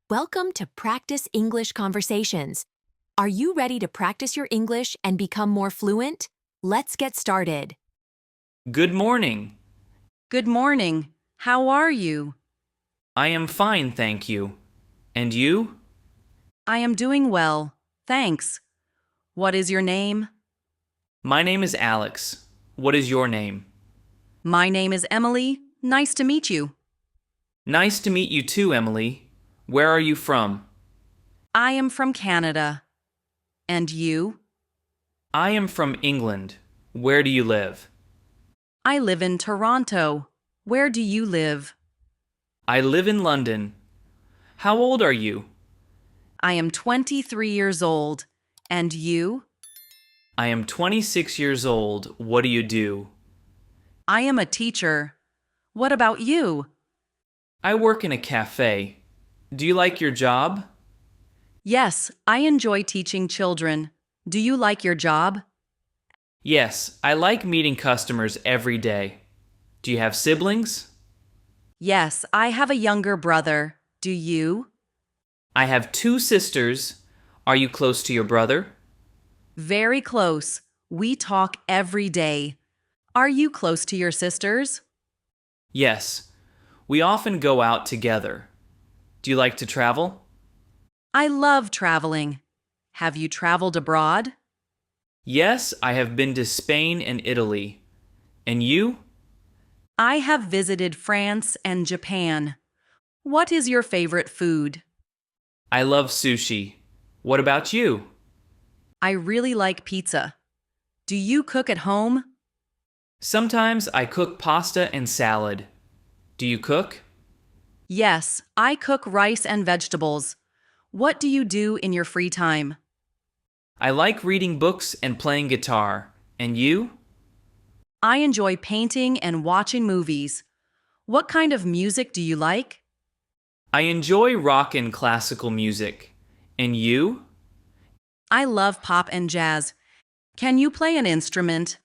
Welcome to Practice English Conversations. Are you ready to practice your English and become more fluent? Let's get started. Good morning. Good morning. How are you? I am fine, thank you. And you? I am doing well. Thanks. What is your name? My name is Alex. What is your name? My name is Emily. Nice to meet you. Nice to meet you too, Emily. Where are you from? I am from Canada. And you? I am from England. Where do you live? I live in Toronto. Where do you live? I live in London. How old are you? I am 23 years old. And you? I am 26 years old. What do you do? I am a teacher. What about you? I work in a cafe. Do you like your job? Yes, I enjoy teaching children. Do you like your job? Yes, I like meeting customers every day. Do you have siblings? Yes, I have a younger brother. Do you? I have two sisters. Are you close to your brother? Very close. We talk every day. Are you close to your sisters? Yes, we often go out together. Do you like to travel? I love traveling. Have you traveled abroad? Yes, I have been to Spain and Italy. And you? I have visited France and Japan. What is your favorite food? I love sushi. What about you? I really like pizza. Do you cook at home? Sometimes I cook pasta and salad. Do you cook? Yes, I cook rice and vegetables. What do you do in your free time? I like reading books and playing guitar. And you? I enjoy painting and watching movies. What kind of music do you like? I enjoy rock and classical music. And you? I love pop and jazz. Can you play an instrument?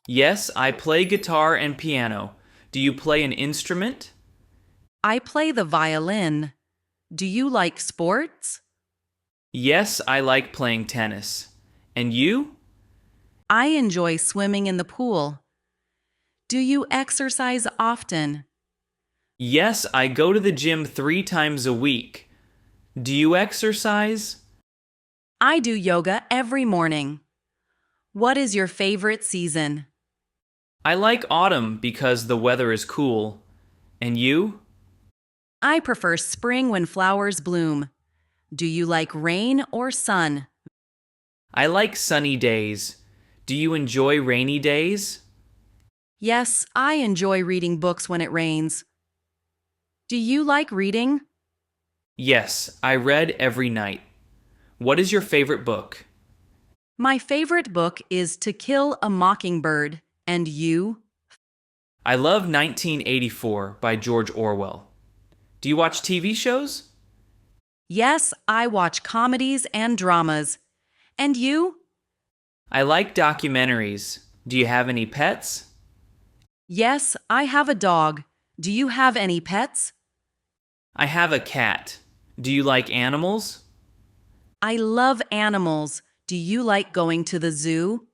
Yes, I play guitar and piano. Do you play an instrument? I play the violin. Do you like sports? Yes, I like playing tennis. And you? I enjoy swimming in the pool. Do you exercise often? Yes, I go to the gym 3 times a week. Do you exercise? I do yoga every morning. What is your favorite season? I like autumn because the weather is cool. And you? I prefer spring when flowers bloom. Do you like rain or sun? I like sunny days. Do you enjoy rainy days? Yes, I enjoy reading books when it rains. Do you like reading? Yes, I read every night. What is your favorite book? My favorite book is To Kill a Mockingbird. And you? I love 1984 by George Orwell. Do you watch TV shows? Yes, I watch comedies and dramas. And you? I like documentaries. Do you have any pets? Yes, I have a dog. Do you have any pets? I have a cat. Do you like animals? I love animals. Do you like going to the zoo?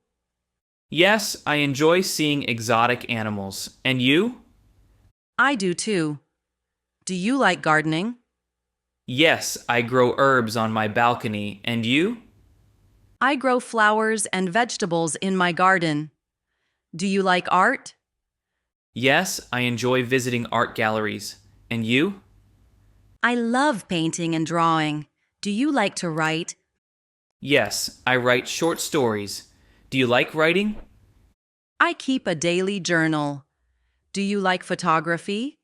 Yes, I enjoy seeing exotic animals. And you? I do too. Do you like gardening? Yes, I grow herbs on my balcony. And you? I grow flowers and vegetables in my garden. Do you like art? Yes, I enjoy visiting art galleries. And you? I love painting and drawing. Do you like to write? Yes, I write short stories. Do you like writing? I keep a daily journal. Do you like photography?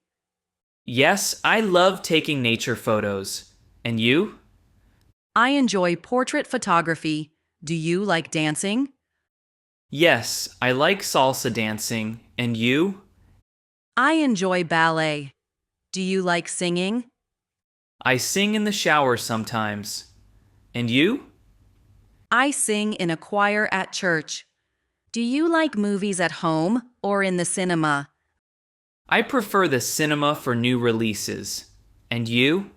Yes, I love taking nature photos. And you? I enjoy portrait photography. Do you like dancing? Yes, I like salsa dancing. And you? I enjoy ballet. Do you like singing? I sing in the shower sometimes. And you? I sing in a choir at church. Do you like movies at home or in the cinema? I prefer the cinema for new releases. And you?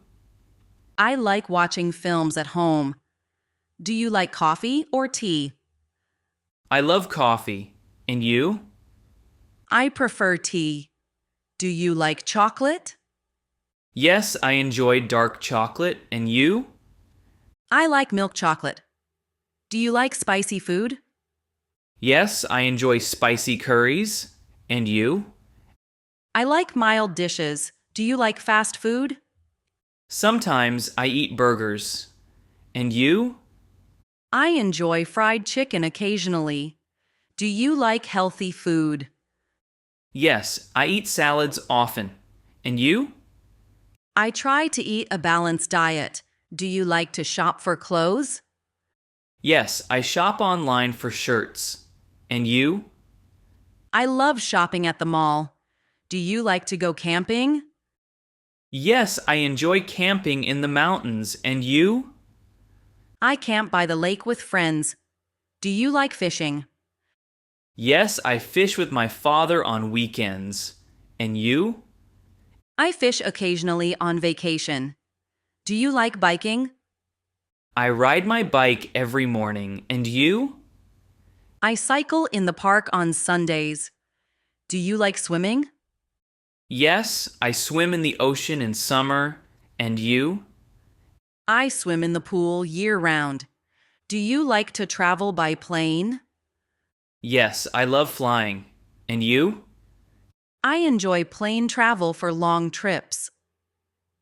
I like watching films at home. Do you like coffee or tea? I love coffee. And you? I prefer tea. Do you like chocolate? Yes, I enjoy dark chocolate. And you? I like milk chocolate. Do you like spicy food? Yes, I enjoy spicy curries. And you? I like mild dishes. Do you like fast food? Sometimes I eat burgers. And you? I enjoy fried chicken occasionally. Do you like healthy food? Yes, I eat salads often. And you? I try to eat a balanced diet. Do you like to shop for clothes? Yes, I shop online for shirts. And you? I love shopping at the mall. Do you like to go camping? Yes, I enjoy camping in the mountains. And you? I camp by the lake with friends. Do you like fishing? Yes, I fish with my father on weekends. And you? I fish occasionally on vacation. Do you like biking? I ride my bike every morning. And you? I cycle in the park on Sundays. Do you like swimming? Yes, I swim in the ocean in summer. And you? I swim in the pool year-round. Do you like to travel by plane? Yes, I love flying. And you? I enjoy plane travel for long trips.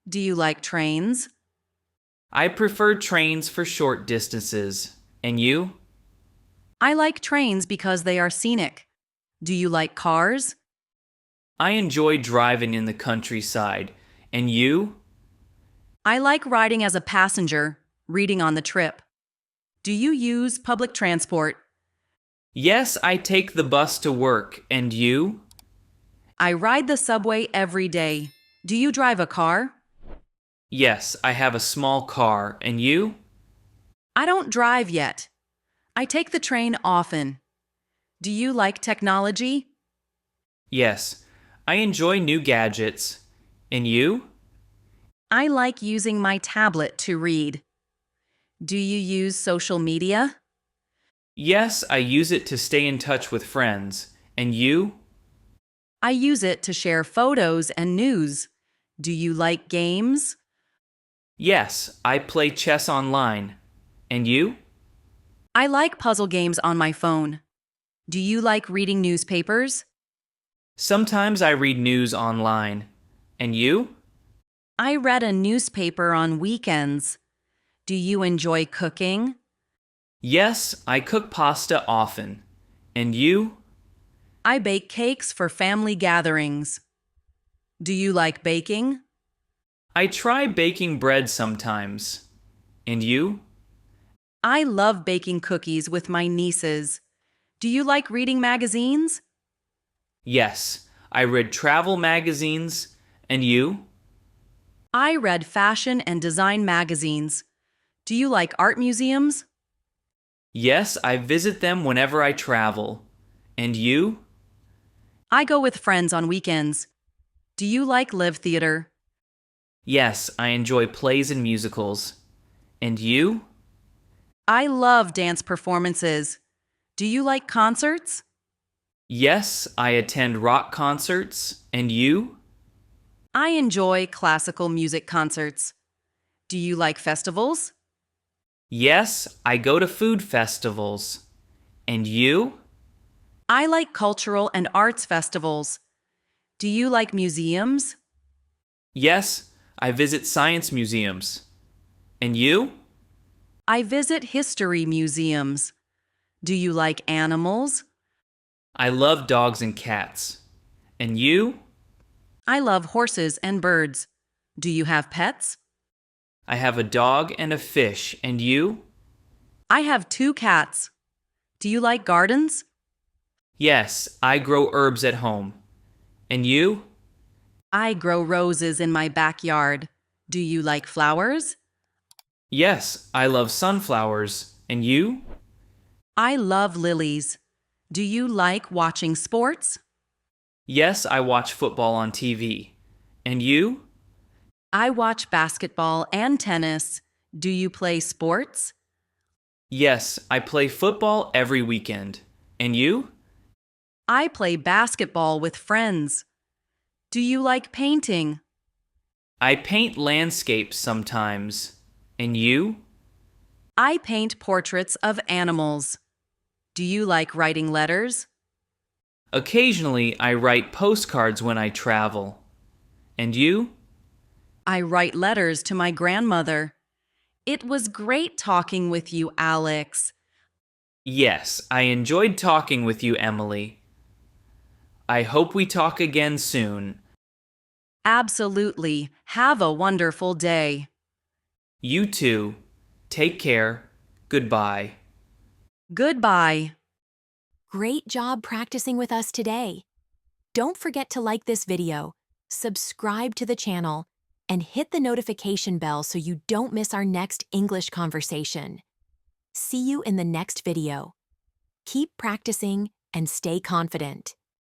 Do you like trains? I prefer trains for short distances. And you? I like trains because they are scenic. Do you like cars? I enjoy driving in the countryside. And you? I like riding as a passenger, reading on the trip. Do you use public transport? Yes, I take the bus to work. And you? I ride the subway every day. Do you drive a car? Yes, I have a small car. And you? I don't drive yet. I take the train often. Do you like technology? Yes, I enjoy new gadgets. And you? I like using my tablet to read. Do you use social media? Yes, I use it to stay in touch with friends. And you? I use it to share photos and news. Do you like games? Yes, I play chess online. And you? I like puzzle games on my phone. Do you like reading newspapers? Sometimes I read news online. And you? I read a newspaper on weekends. Do you enjoy cooking? Yes, I cook pasta often. And you? I bake cakes for family gatherings. Do you like baking? I try baking bread sometimes. And you? I love baking cookies with my nieces. Do you like reading magazines? Yes, I read travel magazines. And you? I read fashion and design magazines. Do you like art museums? Yes, I visit them whenever I travel. And you? I go with friends on weekends. Do you like live theater? Yes, I enjoy plays and musicals. And you? I love dance performances. Do you like concerts? Yes, I attend rock concerts. And you? I enjoy classical music concerts. Do you like festivals? Yes, I go to food festivals. And you? I like cultural and arts festivals. Do you like museums? Yes, I visit science museums. And you? I visit history museums. Do you like animals? I love dogs and cats. And you? I love horses and birds. Do you have pets? I have a dog and a fish. And you? I have 2 cats. Do you like gardens? Yes, I grow herbs at home. And you? I grow roses in my backyard. Do you like flowers? Yes, I love sunflowers. And you? I love lilies. Do you like watching sports? Yes, I watch football on TV. And you? I watch basketball and tennis. Do you play sports? Yes, I play football every weekend. And you? I play basketball with friends. Do you like painting? I paint landscapes sometimes. And you? I paint portraits of animals. Do you like writing letters? Occasionally, I write postcards when I travel. And you? I write letters to my grandmother. It was great talking with you, Alex. Yes, I enjoyed talking with you, Emily. I hope we talk again soon. Absolutely. Have a wonderful day. You too. Take care. Goodbye. Goodbye. Great job practicing with us today. Don't forget to like this video, subscribe to the channel, and hit the notification bell so you don't miss our next English conversation. See you in the next video. Keep practicing and stay confident.